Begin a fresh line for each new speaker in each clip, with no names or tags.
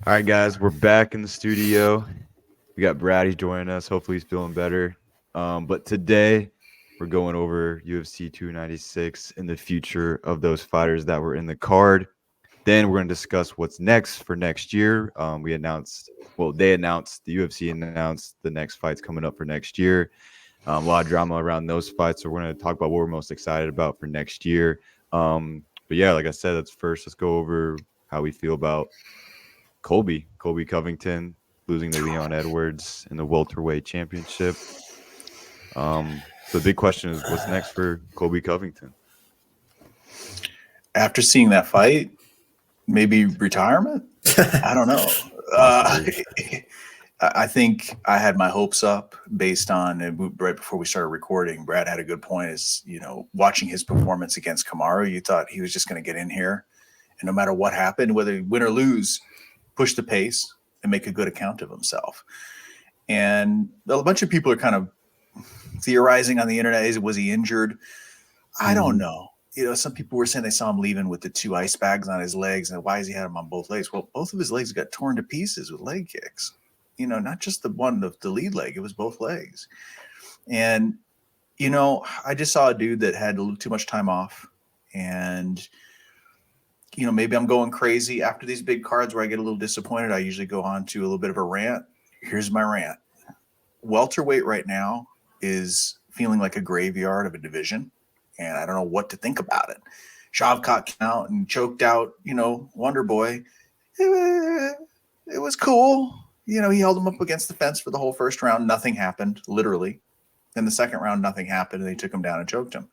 All right, guys, we're back in the studio. We got Brady joining us. Hopefully, he's feeling better. But today, we're going over UFC 296 and the future of those fighters that were in the card. Then we're going to discuss what's next for next year. They announced, the UFC announced the next fights coming up for next year. A lot of drama around those fights. So we're going to talk about what we're most excited about for next year. But yeah, like I said, let's go over how we feel about Colby Covington losing to Leon Edwards in the welterweight championship. So the big question is, what's next for Colby Covington?
After seeing that fight, maybe retirement? I don't know. I think I had my hopes up based on, right before we started recording, Brad had a good point, is, watching his performance against Kamaru, you thought he was just going to get in here and no matter what happened, whether he win or lose, push the pace and make a good account of himself. And a bunch of people are kind of theorizing on the internet, was he injured? I don't know. Some people were saying they saw him leaving with the 2 ice bags on his legs, and why has he had them on both legs? Well, both of his legs got torn to pieces with leg kicks. Not just the lead leg, it was both legs. And, I just saw a dude that had a little too much time off. And, maybe I'm going crazy after these big cards where I get a little disappointed. I usually go on to a little bit of a rant. Here's my rant. Welterweight right now is feeling like a graveyard of a division. And I don't know what to think about it. Shavkat came out and choked out, Wonder Boy. It was cool. He held him up against the fence for the whole first round. Nothing happened, literally. In the second round, nothing happened, and they took him down and choked him.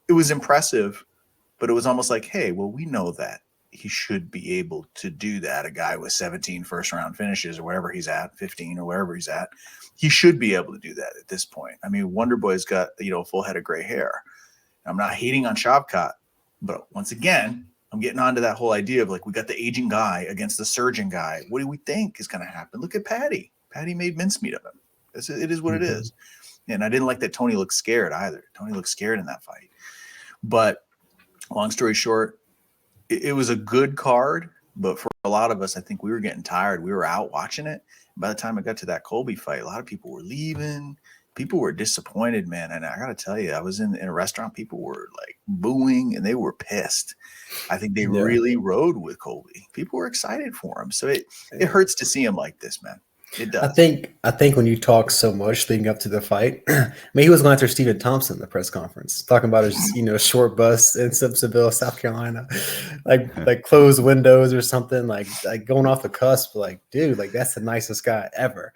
It was impressive, but it was almost like, hey, well, we know that he should be able to do that. A guy with 17 first-round finishes or wherever he's at, 15 or wherever he's at, he should be able to do that at this point. I mean, Wonder Boy's got, a full head of gray hair. I'm not hating on Shavkat, but once again, I'm getting onto that whole idea of like, we got the aging guy against the surgeon guy. What do we think is going to happen? Look at Patty. Patty made mincemeat of him. It is what it is. And I didn't like that Tony looked scared either. Tony looked scared in that fight. But long story short, it was a good card. But for a lot of us, I think we were getting tired. We were out watching it. By the time I got to that Colby fight, a lot of people were leaving. People were disappointed, man. And I got to tell you, I was in a restaurant. People were like booing and they were pissed. I think they really rode with Colby. People were excited for him. So it hurts to see him like this, man. It does.
I think when you talk so much leading up to the fight, I mean, he was going after Stephen Thompson in the press conference, talking about his, short bus in Simpsonville, South Carolina, like closed windows or something, like going off the cusp. Like, dude, like that's the nicest guy ever.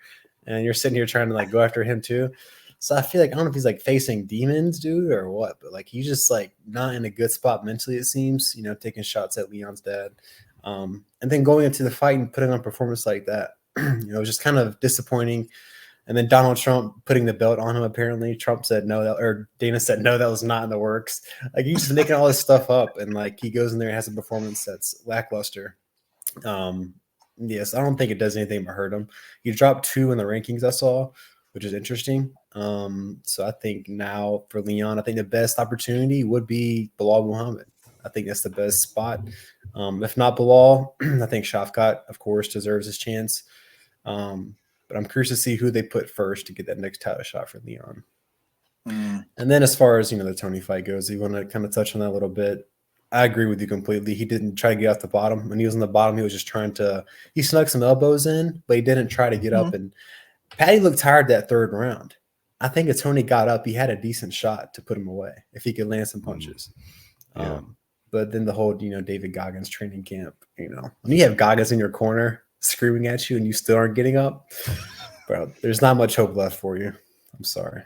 And you're sitting here trying to like go after him too. So I feel like, I don't know if he's like facing demons, dude, or what, but like he's just like not in a good spot mentally, it seems, taking shots at Leon's dad. And then going into the fight and putting on a performance like that, it was just kind of disappointing. And then Donald Trump putting the belt on him, apparently. Trump said no, or Dana said no, that was not in the works. Like he's just making all this stuff up, and like he goes in there and has a performance that's lackluster. Yes, I don't think it does anything but hurt him. He dropped 2 in the rankings I saw, which is interesting. So I think now for Leon, I think the best opportunity would be Bilal Muhammad. I think that's the best spot. If not Bilal, I think Shavkat, of course, deserves his chance. But I'm curious to see who they put first to get that next title shot for Leon. And then as far as, the Tony fight goes, you want to kind of touch on that a little bit. I agree with you completely. He didn't try to get off the bottom. When he was on the bottom, he was just he snuck some elbows in, but he didn't try to get up. And Patty looked tired that third round. I think if Tony got up, he had a decent shot to put him away if he could land some punches.
Yeah.
But then the whole, David Goggins training camp, when you have Goggins in your corner screaming at you and you still aren't getting up, bro, there's not much hope left for you. I'm sorry.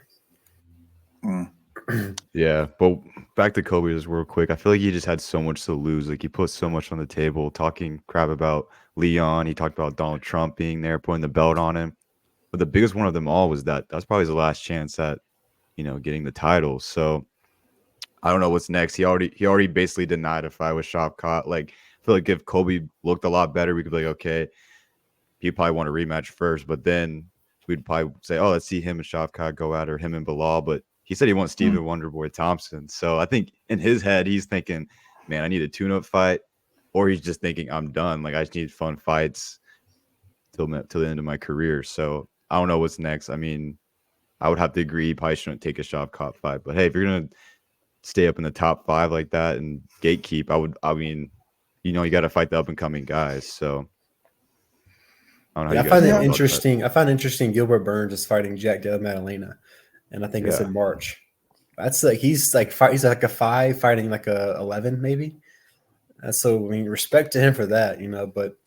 Yeah, but back to Kobe just real quick. I feel like he just had so much to lose. Like he put so much on the table, talking crap about Leon. He talked about Donald Trump being there, putting the belt on him. But the biggest one of them all was that's probably his last chance at, getting the title. So I don't know what's next. He already basically denied a fight with Shavkat. Like I feel like if Kobe looked a lot better, we could be like, okay, he probably want a rematch first. But then we'd probably say, oh, let's see him and Shavkat go at it, or him and Bilal. But he said he wants Stephen Wonderboy Thompson. So I think in his head, he's thinking, man, I need a tune-up fight. Or he's just thinking, I'm done. Like, I just need fun fights. till the end of my career. So I don't know what's next. I mean, I would have to agree. You probably shouldn't take a shot of top 5. But hey, if you're gonna stay up in the top 5 like that and gatekeep, I mean, you got to fight the up and coming guys. So I don't know.
Yeah,
How
I
you
find
guys
it
feel about
interesting. I find interesting. Gilbert Burns is fighting Jack Della Maddalena, and I think it's in March. That's like he's like a 5 fighting like a 11 maybe. So I mean, respect to him for that, But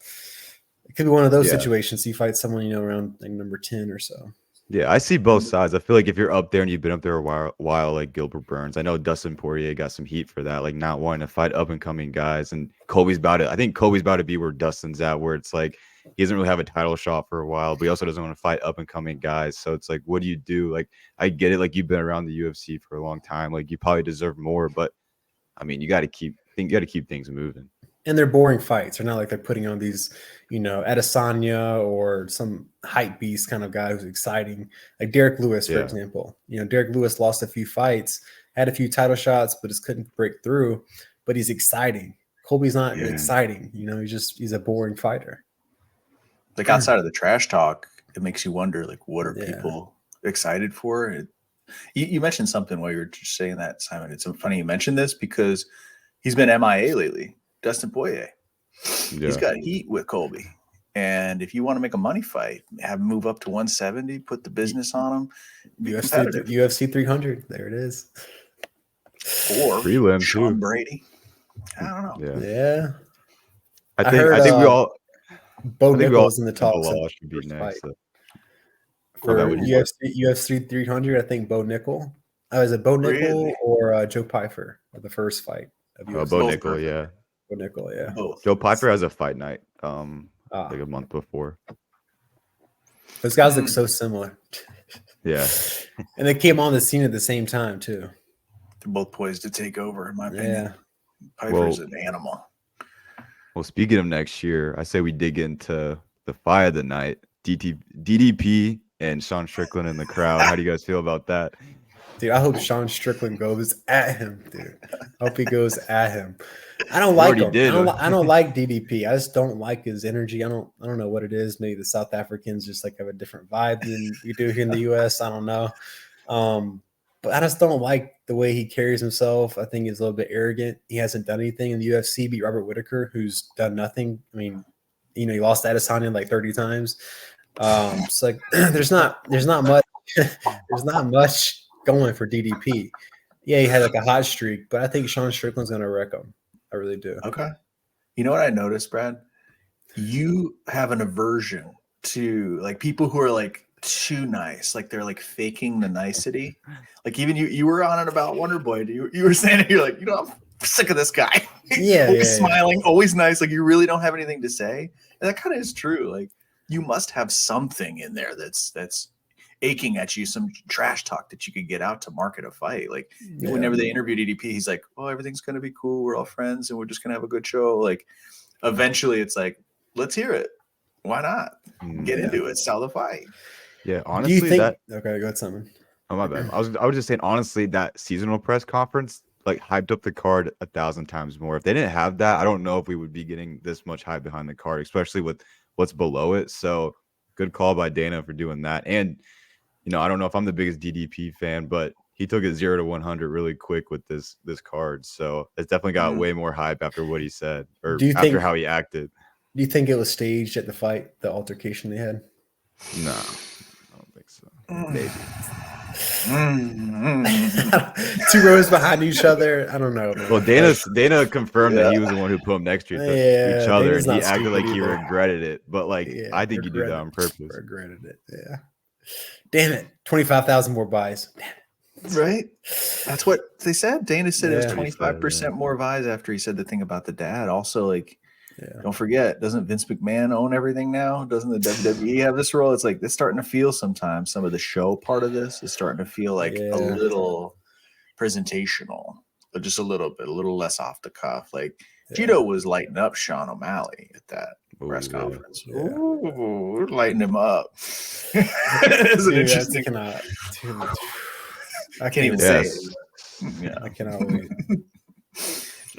it could be one of those situations. You fight someone around like number 10 or so.
Yeah, I see both sides. I feel like if you're up there and you've been up there a while, like Gilbert Burns, I know Dustin Poirier got some heat for that, like not wanting to fight up and coming guys. And Colby's about it. I think Colby's about to be where Dustin's at, where it's like he doesn't really have a title shot for a while, but he also doesn't want to fight up and coming guys. So it's like, what do you do? Like, I get it. Like, you've been around the UFC for a long time. Like, you probably deserve more, but I mean, you got to keep things moving.
And they're boring fights. They're not like they're putting on these, Adesanya or some hype beast kind of guy who's exciting. Like Derek Lewis, for example. Derek Lewis lost a few fights, had a few title shots, but just couldn't break through. But he's exciting. Colby's not exciting. He's a boring fighter.
Like outside of the trash talk, it makes you wonder, like, what are people excited for? You mentioned something while you were just saying that, Simon. It's funny you mentioned this because he's been MIA lately. Dustin Poirier. He's got heat with Colby. And if you want to make a money fight, have him move up to 170, put the business on him.
UFC 300. There it is.
Or
prelim
Sean
too.
Brady. I don't know.
Yeah.
I think we all.
Bo Nichols in the top
should be next.
For UFC 300, I think Bo Nickel. Is it Bo Nickel or Joe Pyfer for the first fight of UFC?
Bo Nickel, yeah.
Bo Nickel, yeah.
Both.
Joe Pyfer has a fight night like a month before.
Those guys look so similar.
Yeah.
And they came on the scene at the same time, too.
They're both poised to take over, in my opinion.
Yeah.
Piper's an animal.
Well, speaking of next year, I say we dig into the fight of the night. DDP and Sean Strickland in the crowd. How do you guys feel about that?
Dude, I hope Sean Strickland goes at him, dude. I hope he goes at him. I don't like him. I don't like DDP. I just don't like his energy. I don't know what it is. Maybe the South Africans just like have a different vibe than we do here in the US. I don't know. But I just don't like the way he carries himself. I think he's a little bit arrogant. He hasn't done anything in the UFC. Beat Robert Whittaker, who's done nothing. I mean, he lost to Adesanya like 30 times. It's like there's not much there's not much going for DDP. Yeah, he had like a hot streak, but I think Sean Strickland's gonna wreck him. I really do.
Okay. You know what I noticed, Brad? You have an aversion to like people who are like too nice, like they're like faking the nicety. Like even you were on it about Wonder Boy. You were saying it, you're like, I'm sick of this guy.
Yeah,
always smiling, always nice. Like you really don't have anything to say. And that kind of is true. Like you must have something in there that's aching at you, some trash talk that you could get out to market a fight. Like whenever they interviewed DDP, he's like, "Oh, everything's gonna be cool. We're all friends, and we're just gonna have a good show." Like eventually, it's like, let's hear it. Why not get into it? Sell the fight.
Yeah, honestly,
okay, go ahead, Simon.
Oh, my bad. I was just saying, honestly, that seasonal press conference like hyped up the card 1,000 times more. If they didn't have that, I don't know if we would be getting this much hype behind the card, especially with what's below it. So good call by Dana for doing that. And I don't know if I'm the biggest DDP fan, but he took it 0 to 100 really quick with this card. So it's definitely got way more hype after what he said or after how he acted.
Do you think it was staged at the fight, the altercation they had?
No, I don't think so. Maybe.
2 rows behind each other. I don't know. Man.
Well, Dana confirmed that he was the one who put them next to each other,
Dana's
and he acted like he regretted it. But I think he did that on purpose.
Regretted it. Yeah. Damn it! 25,000 more buys. Damn it.
Right? That's what they said. Dana said it was 25% more buys after he said the thing about the dad. Also, don't forget, doesn't Vince McMahon own everything now? Doesn't the WWE have this role? It's like it's starting to feel sometimes some of the show part of this is starting to feel like a little presentational, but just a little less off the cuff. Like Cheeto was lighting up Sean O'Malley at that press conference.
Yeah.
Ooh, we're lighting him up. It's an interesting. I can't even say it.
Yeah, I cannot wait.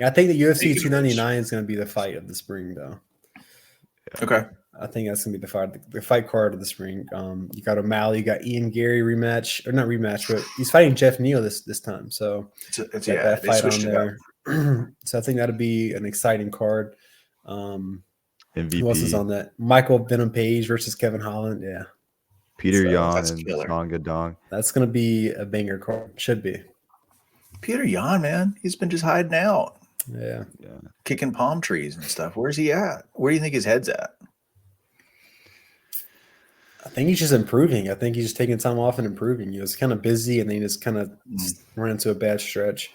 I think the UFC 299 is going to be the fight of the spring, though.
Okay.
I think that's gonna be the fight card of the spring. You got O'Malley, you got Ian Gary rematch, or not rematch, but he's fighting Jeff Neal this time. So
it's
that
they
fight
switched
on
it up.
there. So I think that'll be an exciting card. Who else is
MVP.
on that? Michael Venom Page versus Kevin Holland. Yeah,
Peter
So,
Yan
that's
and
killer.
Song Gadong.
that's gonna be a banger card. Should be.
Peter Yan, man, he's been just hiding out,
Yeah.
kicking palm trees and stuff. Where's he at? Where do you think his head's at?
I think he's just improving. I think he's just taking time off and improving. He was kind of busy, and then he just kind of ran into a bad stretch.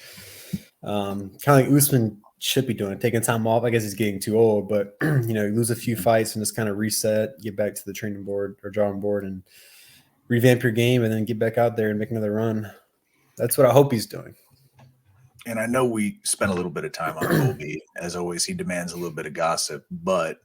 Kind of like Usman should be doing, taking time off. I guess he's getting too old, but you lose a few fights and just kind of reset, get back to the training board or drawing board, and revamp your game, and then get back out there and make another run. That's what I hope he's doing.
And I know we spent a little bit of time on Colby. As always, he demands a little bit of gossip. But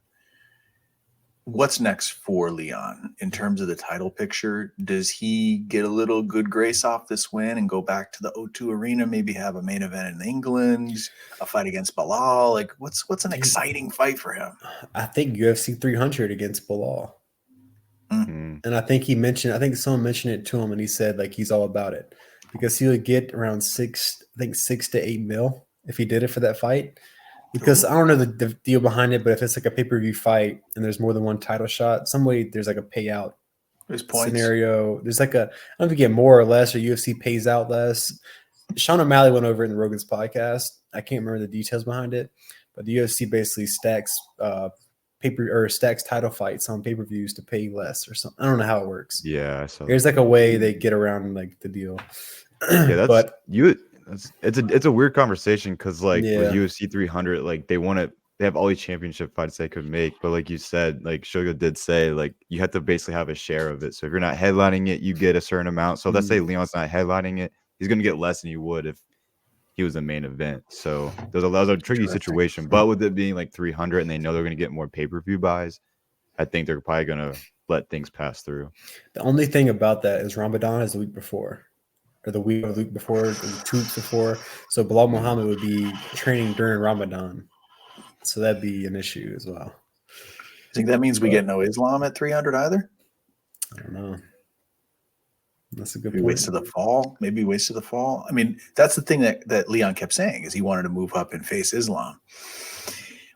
what's next for Leon in terms of the title picture? Does he get a little good grace off this win and go back to the O2 Arena, maybe have a main event in England, a fight against Bilal? Like, what's an exciting fight for him?
I think UFC 300 against Bilal.
Mm.
And I think someone mentioned it to him, and he said like he's all about it because he would get around 6 to 8 mil if he did it for that fight. Because I don't know the deal behind it, but if it's like a pay-per-view fight and there's more than one title shot, some way there's like a payout scenario. There's like I don't know if you get more or less, or UFC pays out less. Sean O'Malley went over it in Rogan's podcast. I can't remember the details behind it, but the UFC basically stacks title fights on pay-per-views to pay less or something. I don't know how it works.
Yeah, I saw
There's like a way they get around like the deal.
Yeah, that's
but
it's a weird conversation because like
Yeah.
with UFC 300, like they have all these championship fights they could make, but like you said, like Suga did say, like you have to basically have a share of it. So if you're not headlining it, you get a certain amount. So let's say Leon's not headlining it, he's gonna get less than you would if he was the main event. So that was a tricky situation. But with it being like 300 and they know they're gonna get more pay-per-view buys, I think they're probably gonna let things pass through.
The only thing about that is Ramadan is the week before. Or the week before, 2 weeks before. So Bilal Muhammad would be training during Ramadan. So that'd be an issue as well.
I think that means we get no Islam at 300 either.
I don't know. That's a good
Maybe
point.
waits to the fall. Maybe waits to the fall. I mean, that's the thing that Leon kept saying is he wanted to move up and face Islam.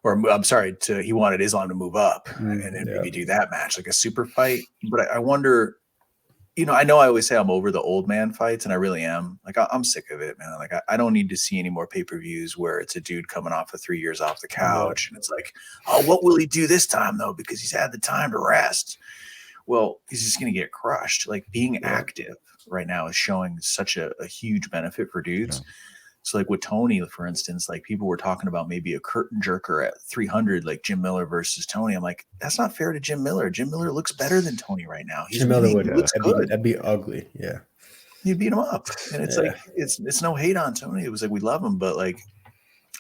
Or I'm sorry, he wanted Islam to move up and then maybe do that match, like a super fight. But I wonder, I know I always say I'm over the old man fights, and I really am. Like, I'm sick of it, man. Like, I don't need to see any more pay-per-views where it's a dude coming off of 3 years off the couch, and it's like, oh, what will he do this time, though? Because he's had the time to rest. Well, he's just going to get crushed. Like, being active right now is showing such a huge benefit for dudes. Yeah. So, like with Tony, for instance, like people were talking about maybe a curtain jerker at 300, like Jim Miller versus Tony. I'm like, that's not fair to Jim Miller. Jim Miller looks better than Tony right now.
Jim Miller looks good. That'd be ugly. Yeah.
You beat him up. And it's like, it's no hate on Tony. It was like, we love him, but like,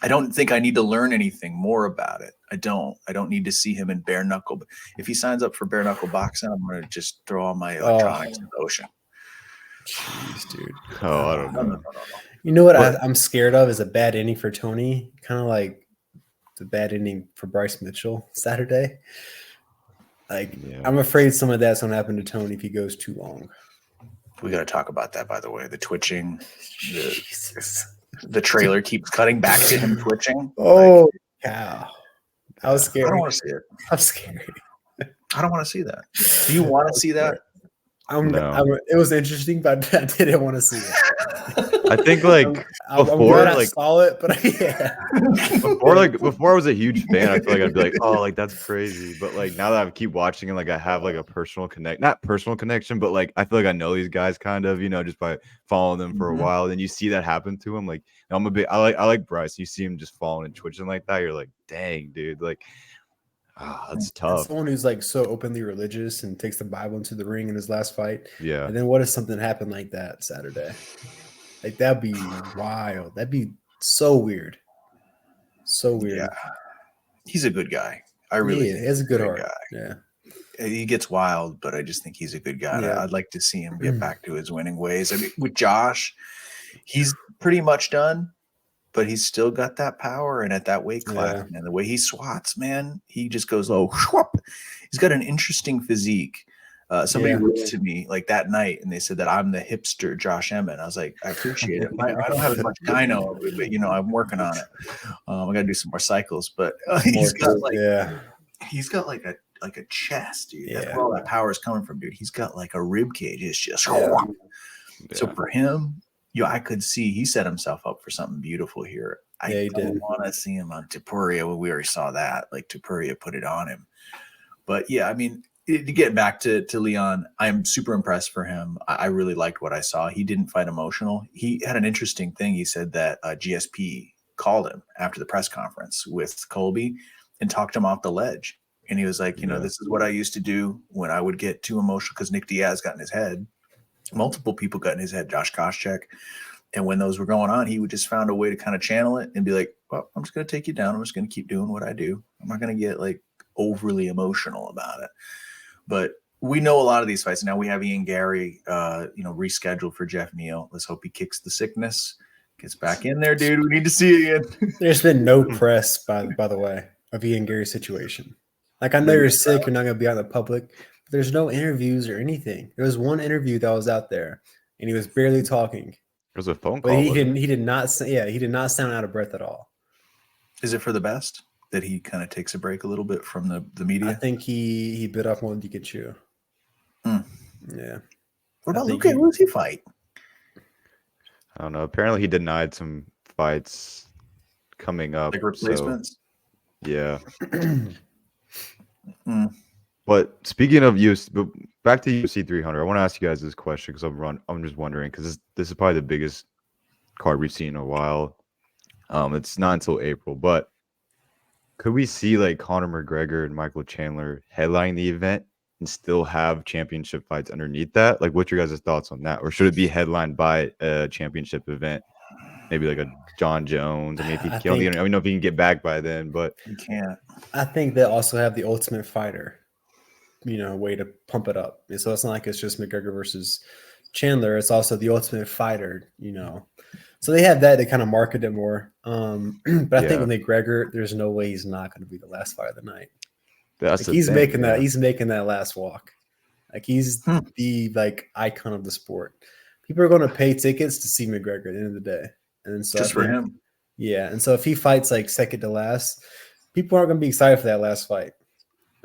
I don't think I need to learn anything more about it. I don't need to see him in bare knuckle. But if he signs up for bare knuckle boxing, I'm going to just throw all my electronics in the ocean.
Jeez, dude.
Oh, I don't know.
No.
You know what I'm scared of is a bad ending for Tony, kind of like the bad ending for Bryce Mitchell Saturday. Like, I'm afraid some of that's going to happen to Tony if he goes too long.
We got to talk about that, by the way. The twitching, the trailer keeps cutting back to him twitching.
Oh, cow. I was scared.
I don't want to see it.
I'm scared.
I don't want to see that. Do you want to see that?
It was interesting, but I didn't want to see it.
I think like before,
I saw it, but
before I was a huge fan, I feel like I'd be like, oh, like that's crazy. But like now that I keep watching and like I have like a not personal connection, but like I feel like I know these guys kind of, just by following them for a while. Then you see that happen to him. Like I like Bryce. You see him just falling and twitching like that. You're like, dang, dude, like. That's tough.
Someone who's like so openly religious and takes the Bible into the ring in his last fight.
Yeah.
And then what if something happened like that Saturday? Like that'd be wild. That'd be so weird. So weird.
Yeah. He's a good guy. I really
he has a good heart.
Guy.
Yeah.
He gets wild, but I just think he's a good guy.
Yeah.
I'd like to see him get back to his winning ways. I mean, with Josh, he's pretty much done. But he's still got that power, and at that weight class, and the way he swats, man, he just goes low. He's got an interesting physique. Somebody wrote to me like that night, and they said that I'm the hipster Josh Emmett. I was like, I appreciate it. I don't have as much gyno, but you know, I'm working on it. I got to do some more cycles, but he's got like a chest, dude. That's where all that power is coming from, dude. He's got like a rib cage. It's just so for him, I could see he set himself up for something beautiful here. I don't want to see him on Topuria. Well, we already saw that. Like Topuria put it on him. But yeah, I mean, to get back to Leon, I'm super impressed for him. I really liked what I saw. He didn't fight emotional. He had an interesting thing. He said that GSP called him after the press conference with Colby and talked him off the ledge. And he was like, you know, this is what I used to do when I would get too emotional because Nick Diaz got in his head. Multiple people got in his head, Josh Koscheck. And when those were going on, he would just found a way to kind of channel it and be like, well, I'm just going to take you down. I'm just going to keep doing what I do. I'm not going to get like overly emotional about it. But we know a lot of these fights. Now we have Ian Gary, rescheduled for Jeff Neal. Let's hope he kicks the sickness, gets back in there, dude. We need to see it again.
There's been no press, by the way, of Ian Gary's situation. Like, I know you're sick. You're not going to be out in the public. But there's no interviews or anything. There was one interview that was out there, and he was barely talking.
It was a phone call.
But he did not sound out of breath at all.
Is it for the best that he kind of takes a break a little bit from the media?
I think he bit off more than he could chew. Yeah.
What about Luke? Who does he fight?
I don't know. Apparently, he denied some fights coming up.
Like replacements?
So, yeah. But speaking of UFC, back to UFC 300, I want to ask you guys this question because I'm just wondering because this is probably the biggest card we've seen in a while. It's not until April, but could we see like Conor McGregor and Michael Chandler headlining the event and still have championship fights underneath that? Like, what's your guys' thoughts on that? Or should it be headlined by a championship event? Maybe like a John Jones. I mean, if he killed, I don't know if he can get back by then, but
he can't.
I think they also have the Ultimate Fighter, way to pump it up. And so it's not like it's just McGregor versus Chandler. It's also the Ultimate Fighter, So they have that. They kind of market it more. But I think with McGregor, there's no way he's not going to be the last fight of the night.
That's
like he's making that. He's making that last walk. Like he's the icon of the sport. People are going to pay tickets to see McGregor at the end of the day, and so
just for him.
Yeah, and so if he fights like second to last, people aren't going to be excited for that last fight.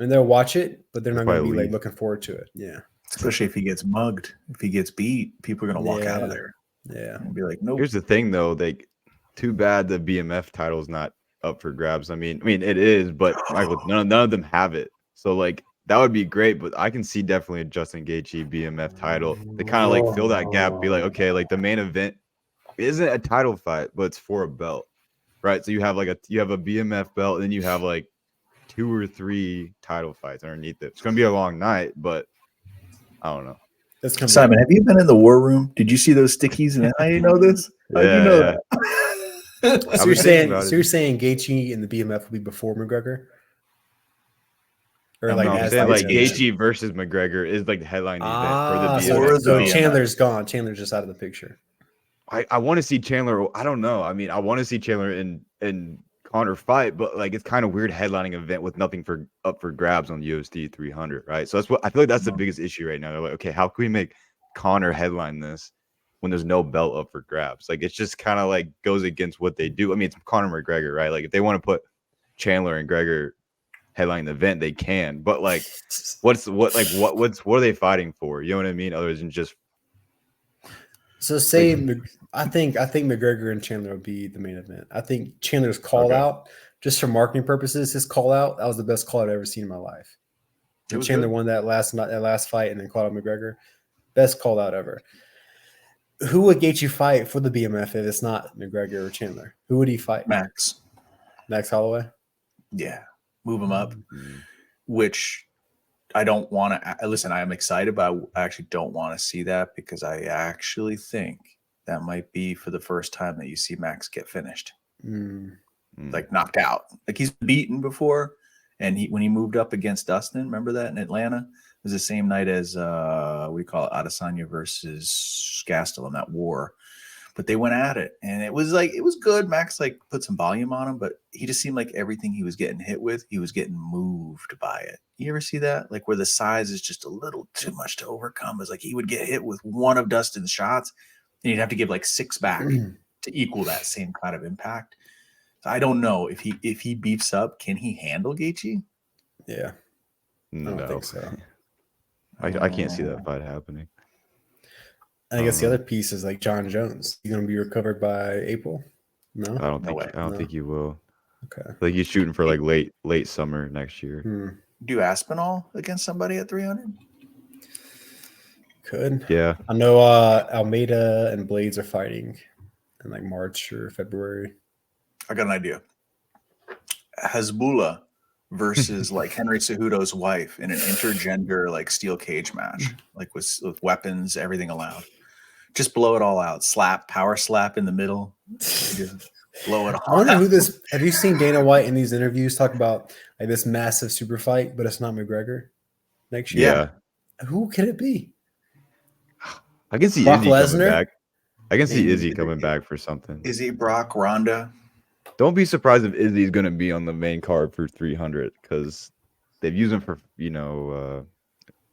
And they'll watch it, but they're not going to be like looking forward to it. Yeah,
especially if he gets mugged, if he gets beat, people are going to walk out of there.
Yeah,
and be like, nope.
Here's the thing, though. Like, too bad the BMF title is not up for grabs. I mean, it is, but Michael, none of them have it. So like, that would be great. But I can see definitely a Justin Gaethje BMF title. They kind of like fill that gap. Be like, okay, like the main event isn't a title fight, but it's for a belt, right? So you have a BMF belt, and then you have like 2 or 3 title fights underneath it. It's gonna be a long night, but I don't know.
Simon, have you been in the war room? Did you see those stickies? And how do you know this? How do you know that?
So you're saying Gaethje and the BMF will be before McGregor? Or
I'm saying like Gaethje versus McGregor is like the headline event for the BMF.
So Chandler's gone. Chandler's just out of the picture.
I want to see Chandler. I don't know. I mean, I want to see Chandler in Conor fight, but like it's kind of weird headlining event with nothing up for grabs on UFC 300, right? So that's what I feel like that's the biggest issue right now. They're like, okay, how can we make Conor headline this when there's no belt up for grabs? Like it's just kind of like goes against what they do. I mean, it's Conor McGregor, right? Like if they want to put Chandler and Gregor headline the event, they can. But like, what are they fighting for? You know what I mean? Other than just.
So say I think McGregor and Chandler will be the main event. I think Chandler's call out, just for marketing purposes, his call out, that was the best call I've ever seen in my life. Chandler won that last fight and then called out McGregor. Best call out ever. Who would Gaethje fight for the BMF if it's not McGregor or Chandler? Who would he fight?
Max
Holloway?
Yeah. Move him up, which I don't want to listen. I am excited, but I actually don't want to see that because I actually think that might be for the first time that you see Max get finished, like knocked out. Like he's beaten before, and when he moved up against Dustin, remember that in Atlanta? It was the same night as what do you call it, Adesanya versus Gastelum, that war. But they went at it, and it was good. Max like put some volume on him, but he just seemed like everything he was getting hit with, he was getting moved by it. You ever see that? Like where the size is just a little too much to overcome. It's like he would get hit with one of Dustin's shots, and he'd have to give like 6 back to equal that same kind of impact. So I don't know if he beefs up, can he handle Gaethje?
Yeah,
No,
I don't think so.
I can't see that fight happening.
I guess the other piece is like John Jones. He's going to be recovered by April. No,
I don't
way.
think he will.
Okay,
Like he's shooting for like late summer next year.
Do Aspinall against somebody at 300?
Could.
Yeah,
I know Almeida and Blades are fighting in like March or February.
I got an idea. Hezbollah versus like Henry Cejudo's wife in an intergender like steel cage match, like with weapons, everything allowed. Just blow it all out. Power slap in the middle. Just blow it all
I wonder
out.
who this. Have you seen Dana White in these interviews talk about like this massive super fight, but it's not McGregor next year?
yeah.
Who can it be?
I can see
Brock
Izzy coming
Lesnar?
back. I can see
Maybe.
Izzy coming back for something.
Izzy, Brock, Ronda.
Don't be surprised if Izzy's going to be on the main card for 300 because they've used him for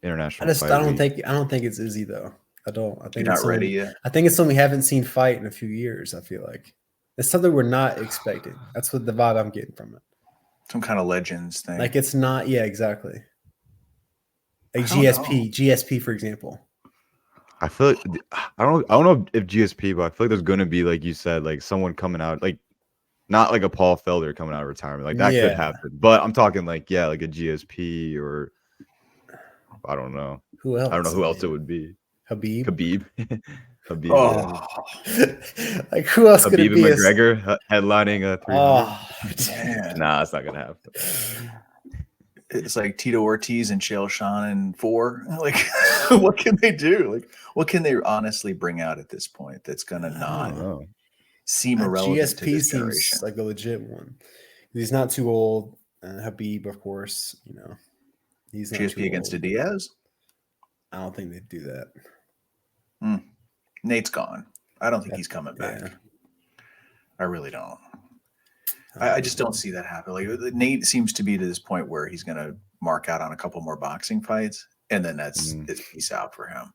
international.
I don't think it's Izzy though. I think
You're not ready yet.
I think it's something we haven't seen fight in a few years. I feel like it's something we're not expecting. That's what the vibe I'm getting from it.
Some kind of legends thing.
Like it's not. Yeah, exactly. Like
I don't
GSP, for example.
I feel like, I don't know if GSP, but I feel like there's going to be, like you said, like someone coming out, like not like a Paul Felder coming out of retirement. Like that could happen. But I'm talking like a GSP or I don't know.
Who else?
I don't know who else it would be.
Habib.
Habib.
Oh,
like who else could it
Habib
be?
and McGregor headlining a 300.
Oh, damn.
Nah, it's not gonna happen.
It's like Tito Ortiz and Chael Sonnen in 4. Like, what can they do? Like, what can they honestly bring out at this point that's gonna not seem irrelevant
GSP
to this
seems
generation?
like a legit one. He's not too old. Habib, of course, he's not
GSP against a Diaz.
I don't think they'd do that.
Nate's gone. I don't think he's coming back.
Yeah.
I really don't. I just don't see that happen. Like Nate seems to be to this point where he's going to mark out on a couple more boxing fights, and then it's peace out for him.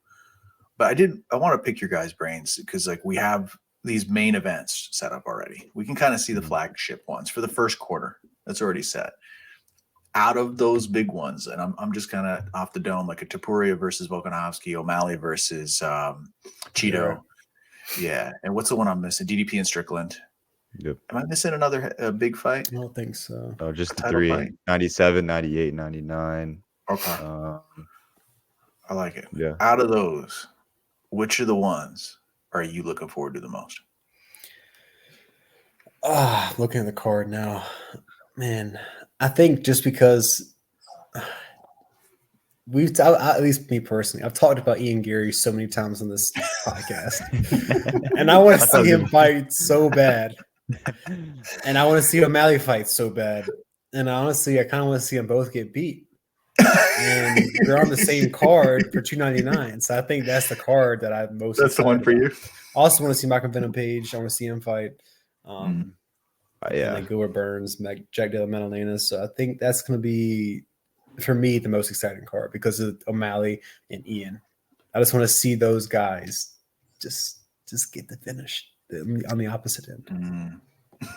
But I want to pick your guys' brains because like we have these main events set up already. We can kind of see the flagship ones for the first quarter. That's already set. Out of those big ones, and I'm just kind of off the dome, like a Topuria versus Volkanovski, O'Malley versus Cheeto. Yeah. And what's the one I'm missing? DDP and Strickland.
Yep.
Am I missing another big fight?
I don't think so.
Oh, just the
Title
3,
fight?
97, 98, 99.
Okay. I like it.
Yeah.
Out of those, which of the ones are you looking forward to the most?
Looking at the card now, man. I think just because at least me personally, I've talked about Ian Gary so many times on this podcast, and I want to see him fight so bad, and I want to see O'Malley fight so bad, and honestly, I kind of want to see them both get beat. And they're on the same card for $299, so I think that's the card that I'm most.
That's the one for you.
I also want to see Michael Venom Page. I want to see him fight.
Yeah,
like Gilbert Burns, Jack Della Maddalena. So I think that's going to be, for me, the most exciting card because of O'Malley and Ian. I just want to see those guys just get the finish on the opposite end.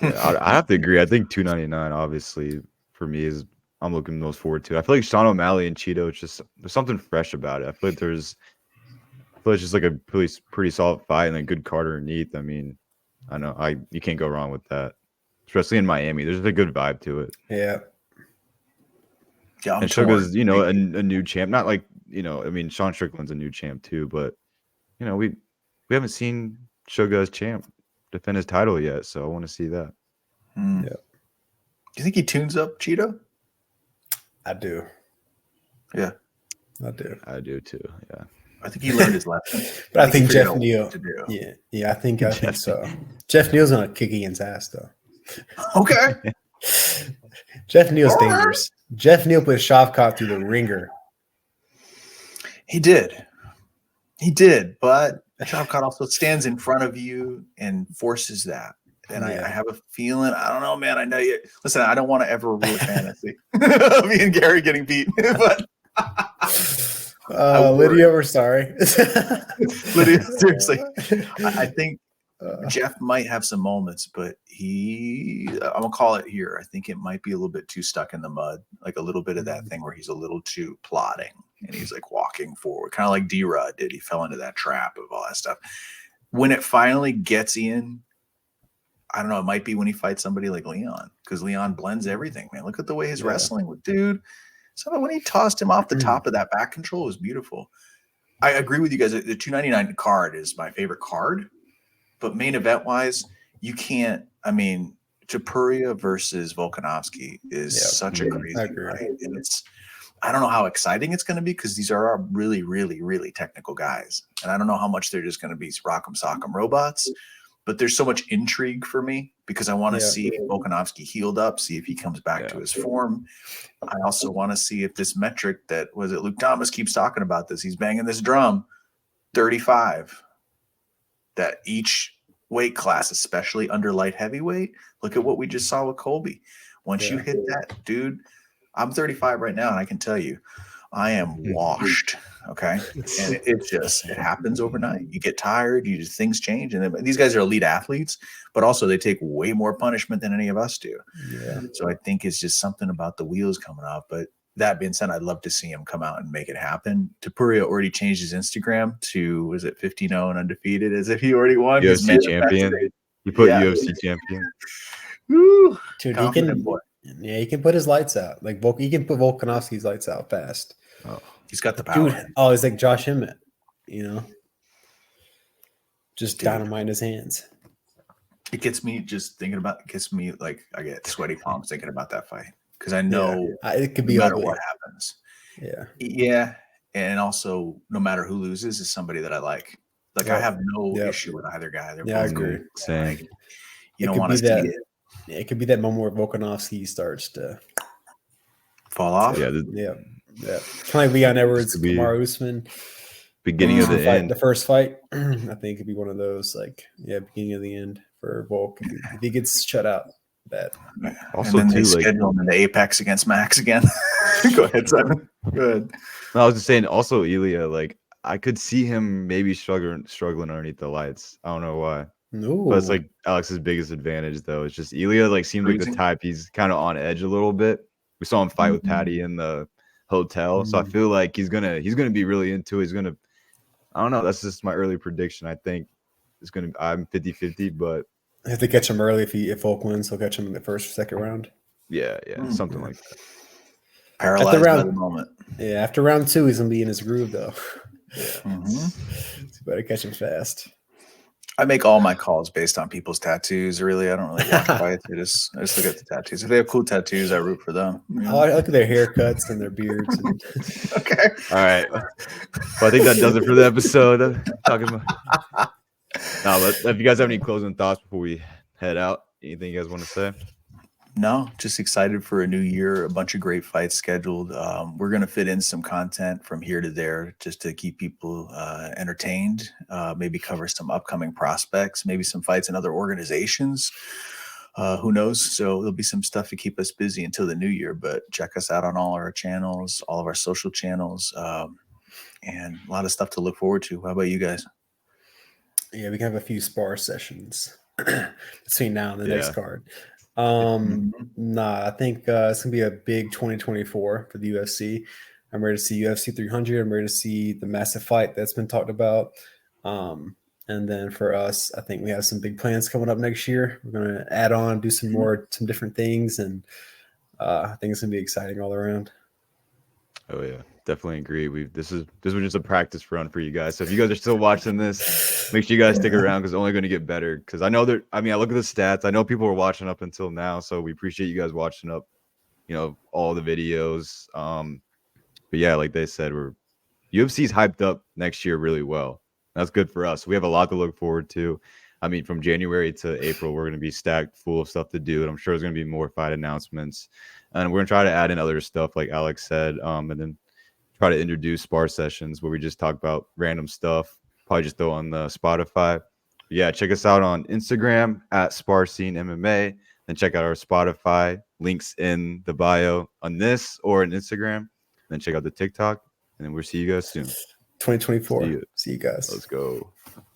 Yeah, I have to agree. I think 299, obviously, for me is I'm looking most forward to. I feel like Sean O'Malley and Cheeto, there's something fresh about it. I feel like it's just like a pretty solid fight and a good card underneath. I mean, I know you can't go wrong with that. Especially in Miami, there's a good vibe to it.
Yeah.
Yeah,
and Sugar's, a new champ. Not like, I mean, Sean Strickland's a new champ too, but we haven't seen Sugar as champ defend his title yet, so I want to see that.
Yeah.
Do you think he tunes up Cheeto?
I do.
Yeah.
I do.
I do too. Yeah.
I think he learned his lesson.
But I think Jeff Neal. Yeah, I think so. Jeff Neal's gonna kick Ian's ass though.
Okay.
Jeff Neal's dangerous. Jeff Neal put Shavkat through the ringer.
He did, but Shavkat also stands in front of you and forces that. And I have a feeling, I don't know, man. I know you. Listen, I don't want to ever ruin fantasy of me and Gary getting beat, but
Lydia, we're sorry.
Lydia, seriously, I think Jeff might have some moments, but I'm gonna call it here. I think it might be a little bit too stuck in the mud, like a little bit of that thing where he's a little too plodding and he's like walking forward, kind of like D-Rod did. He fell into that trap of all that stuff. When it finally gets in, I don't know. It might be when he fights somebody like Leon, because Leon blends everything, man. Look at the way his wrestling with dude. So when he tossed him off the top of that back control, it was beautiful. I agree with you guys. The 299 card is my favorite card, but main event wise, you can't. I mean, Topuria versus Volkanovski is such a crazy fight, and I don't know how exciting it's going to be because these are really, really, really technical guys, and I don't know how much they're just going to be rock'em sock'em robots. But there's so much intrigue for me because I want to see Volkanovski healed up, see if he comes back to his form. I also want to see if this metric that was it. Luke Thomas keeps talking about this. He's banging this drum, 35. That each weight class, especially under light heavyweight, look at what we just saw with Colby. Once you hit that, dude, I'm 35 right now, and I can tell you, I am washed. Okay. And it happens overnight. You get tired, things change. And then, these guys are elite athletes, but also they take way more punishment than any of us do. Yeah. So I think it's just something about the wheels coming off. But that being said, I'd love to see him come out and make it happen. Topuria already changed his Instagram to, was it 15-0 and undefeated, as if he already won.
UFC champion. He put UFC champion.
Woo. Dude, he can put his lights out. Like he can put Volkanovski's lights out fast.
Oh, he's got the power.
Dude, he's like Josh Emmett, just dynamite in his hands.
It gets me like I get sweaty palms thinking about that fight because I know
it could be
no matter
ugly.
what happens. Yeah, and also no matter who loses is somebody that I like. Like I have no issue with either guy. They're both
I agree.
Like, you don't want to see it.
It could be that moment where Volkanovski starts to
fall off.
Yeah. Kind of like Leon Edwards, Kamaru Usman.
Beginning of the end.
The first fight, I think it could be one of those, beginning of the end for Volk. If he gets shut out, bad.
Also, and then they schedule him in the Apex against Max again. Go ahead, Simon. Go ahead.
No, I was just saying, also, Ilya, I could see him maybe struggling underneath the lights. I don't know why.
No.
But it's Alex's biggest advantage, though. It's just Ilya seems like the type he's kind of on edge a little bit. We saw him fight with Patty in the hotel, so I feel like he's gonna be really into it. He's gonna, I don't know. That's just my early prediction. I think I'm 50-50, but
I have to catch him early. If Volk wins, he'll catch him in the first or second round.
Yeah, something like that.
Paralyzed by the moment.
Yeah, after round 2, he's gonna be in his groove though. So you better catch him fast.
I make all my calls based on people's tattoos. Really, I don't really watch fights. I just look at the tattoos. If they have cool tattoos, I root for them.
I look at their haircuts and their beards.
Okay.
All right. Well, I think that does it for the episode. Talking about. But if you guys have any closing thoughts before we head out, anything you guys want to say?
No, just excited for a new year. A bunch of great fights scheduled. We're going to fit in some content from here to there just to keep people entertained. Maybe cover some upcoming prospects, maybe some fights in other organizations. Who knows? So there'll be some stuff to keep us busy until the new year. But check us out on all our channels, all of our social channels, and a lot of stuff to look forward to. How about you guys?
Yeah, we can have a few spar sessions between now and the next card. I think it's gonna be a big 2024 for the UFC. I'm ready to see UFC 300. I'm ready to see the massive fight that's been talked about. And then for us, I think we have some big plans coming up next year. We're gonna add on, do some different things, and I think it's gonna be exciting all around.
Oh yeah, definitely agree. This was just a practice run for you guys. So if you guys are still watching this, make sure you guys stick around because it's only going to get better. Because I know that. I mean, I look at the stats. I know people are watching up until now, so we appreciate you guys watching up. All the videos. But yeah, like they said, UFC's hyped up next year really well. That's good for us. We have a lot to look forward to. I mean, from January to April, we're going to be stacked full of stuff to do, and I'm sure there's going to be more fight announcements. And we're going to try to add in other stuff, like Alex said, and then try to introduce spar sessions where we just talk about random stuff, Probably just throw on the Spotify. Yeah, check us out on Instagram at Spar Scene MMA. Then check out our Spotify. Links in the bio on this or on Instagram. Then check out the TikTok. And then we'll see you guys soon.
2024.
See you.
See you guys.
Let's go.